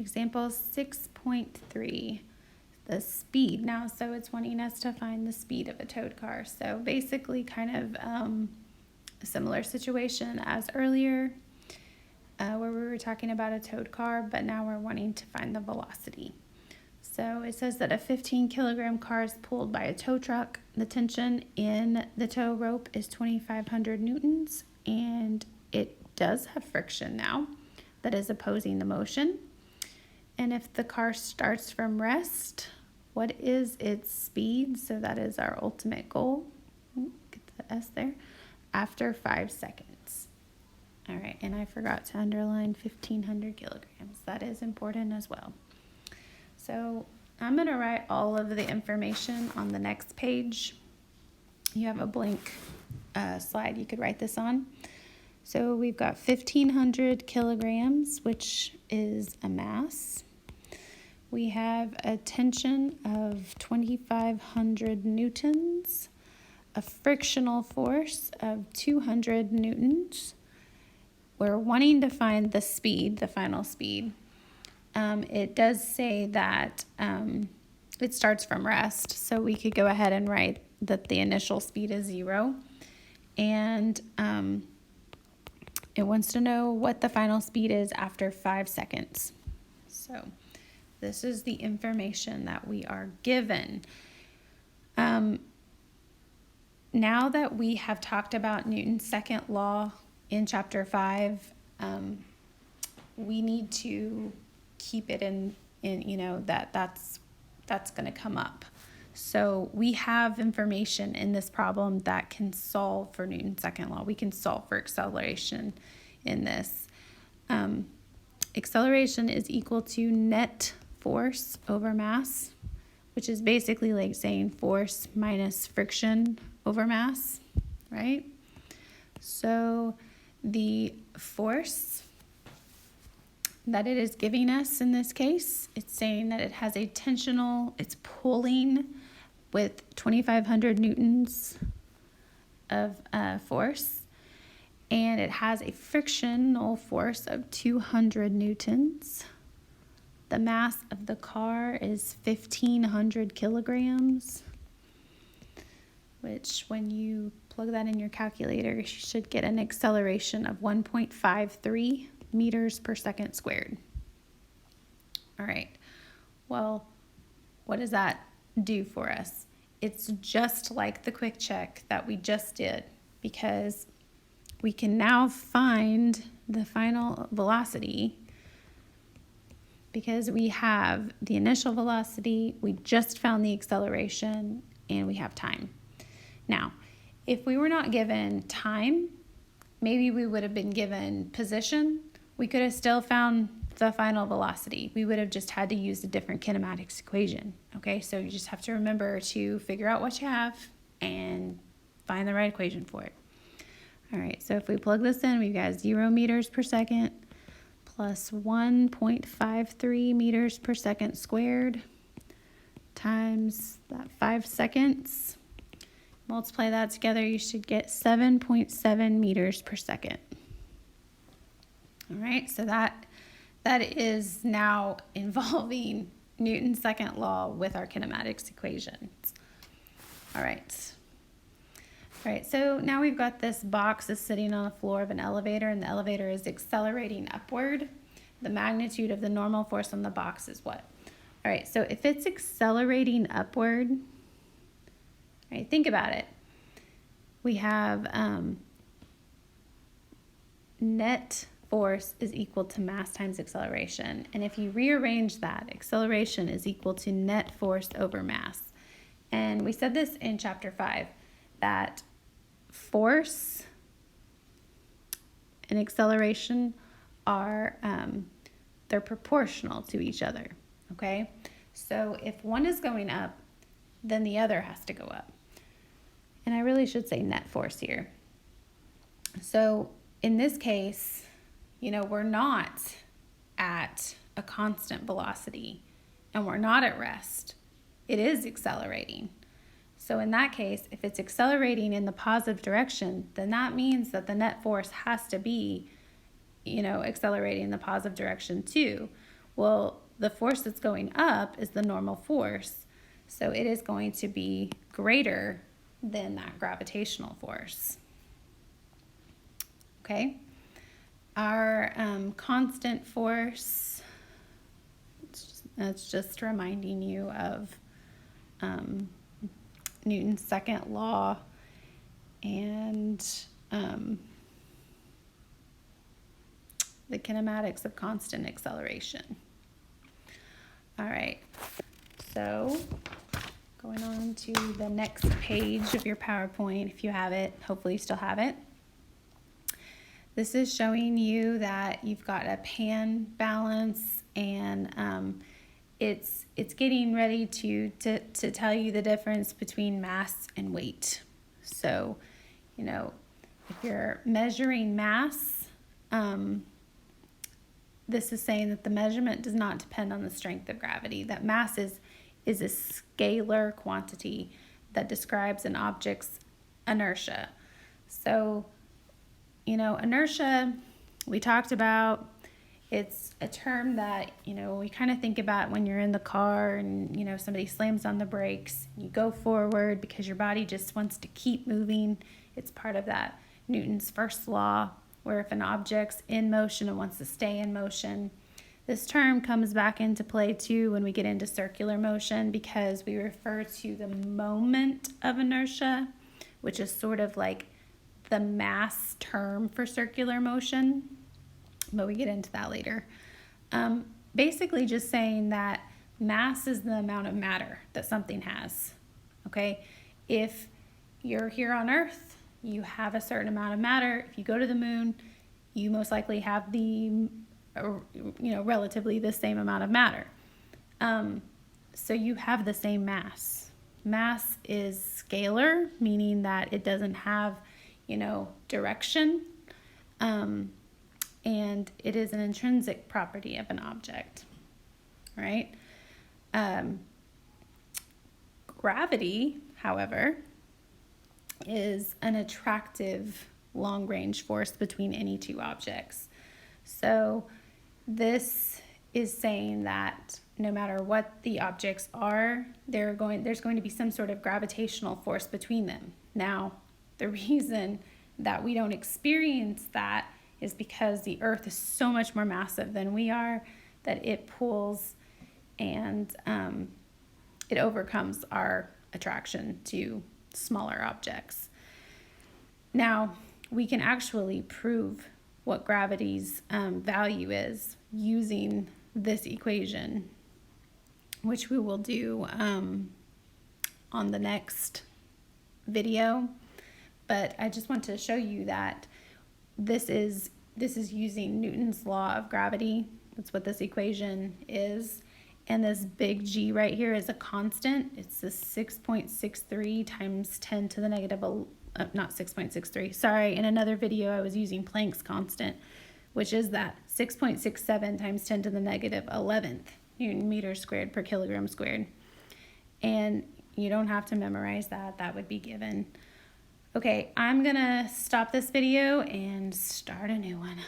example 6.3, the speed now. So it's wanting us to find the speed of a towed car. So basically kind of a similar situation as earlier where we were talking about a towed car, but now we're wanting to find the velocity. So it says that a 15 kilogram car is pulled by a tow truck. The tension in the tow rope is 2,500 newtons, and it does have friction now that is opposing the motion. And if the car starts from rest, what is its speed? So that is our ultimate goal. Get the S there. After 5 seconds. All right, and I forgot to underline 1,500 kilograms. That is important as well. So I'm going to write all of the information on the next page. You have a blank slide you could write this on. So we've got 1,500 kilograms, which is a mass. We have a tension of 2,500 newtons, a frictional force of 200 newtons. We're wanting to find the speed, the final speed. It does say that it starts from rest, so we could go ahead and write that the initial speed is 0. And it wants to know what the final speed is after 5 seconds. So this is the information that we are given. Now that we have talked about Newton's second law in chapter 5, we need to keep it in that's going to come up. So we have information in this problem that can solve for Newton's second law. We can solve for acceleration in this. Acceleration is equal to net force over mass, which is basically like saying force minus friction over mass, right? So the force that it is giving us in this case, it's saying that it has a tensional, it's pulling with 2,500 newtons of force, and it has a frictional force of 200 newtons. The mass of the car is 1,500 kilograms, which when you plug that in your calculator, you should get an acceleration of 1.53 meters per second squared. All right, well, what does that do for us? It's just like the quick check that we just did, because we can now find the final velocity because we have the initial velocity, we just found the acceleration, and we have time. Now, if we were not given time, maybe we would have been given position. We could have still found the final velocity. We would have just had to use a different kinematics equation. Okay, so you just have to remember to figure out what you have and find the right equation for it. All right, so if we plug this in, we've got 0 meters per second plus 1.53 meters per second squared times that 5 seconds. Multiply that together, you should get 7.7 meters per second. All right, so that is now involving Newton's second law with our kinematics equations. All right, so now we've got this box that's sitting on the floor of an elevator, and the elevator is accelerating upward. The magnitude of the normal force on the box is what? All right, so if it's accelerating upward, all right, think about it. We have net force is equal to mass times acceleration. And if you rearrange that, acceleration is equal to net force over mass. And we said this in chapter 5, that force and acceleration are, they're proportional to each other, okay? So if one is going up, then the other has to go up. And I really should say net force here. So in this case, we're not at a constant velocity and we're not at rest. It is accelerating. So in that case, if it's accelerating in the positive direction, then that means that the net force has to be, accelerating in the positive direction too. Well, the force that's going up is the normal force, so it is going to be greater than that gravitational force. Okay? Our constant force, it's just reminding you of Newton's second law and the kinematics of constant acceleration. All right, so going on to the next page of your PowerPoint, if you have it, hopefully you still have it. This is showing you that you've got a pan balance, and it's getting ready to tell you the difference between mass and weight. So, you know, if you're measuring mass, this is saying that the measurement does not depend on the strength of gravity, that mass is a scalar quantity that describes an object's inertia. So, you know, inertia, we talked about, it's a term that, you know, we kind of think about when you're in the car and, you know, somebody slams on the brakes, you go forward because your body just wants to keep moving. It's part of that Newton's first law, where if an object's in motion and wants to stay in motion. This term comes back into play too when we get into circular motion, because we refer to the moment of inertia, which is sort of like the mass term for circular motion, but we get into that later. Basically just saying that mass is the amount of matter that something has, okay? If you're here on Earth, you have a certain amount of matter. If you go to the moon, you most likely have the, relatively the same amount of matter. So you have the same mass. Mass is scalar, meaning that it doesn't have, direction. And it is an intrinsic property of an object, right? Gravity, however, is an attractive long-range force between any two objects. So this is saying that no matter what the objects are, there's going to be some sort of gravitational force between them. Now, the reason that we don't experience that is because the Earth is so much more massive than we are, that it pulls and it overcomes our attraction to smaller objects. Now, we can actually prove what gravity's value is using this equation, which we will do on the next video. But I just want to show you that this is using Newton's law of gravity. That's what this equation is. And this big G right here is a constant. It's the 6.63 times 10 to the negative, not 6.63. Sorry, in another video I was using Planck's constant, which is that 6.67 times 10 to the negative 11th Newton meters squared per kilogram squared. And you don't have to memorize that. That would be given. Okay, I'm gonna stop this video and start a new one.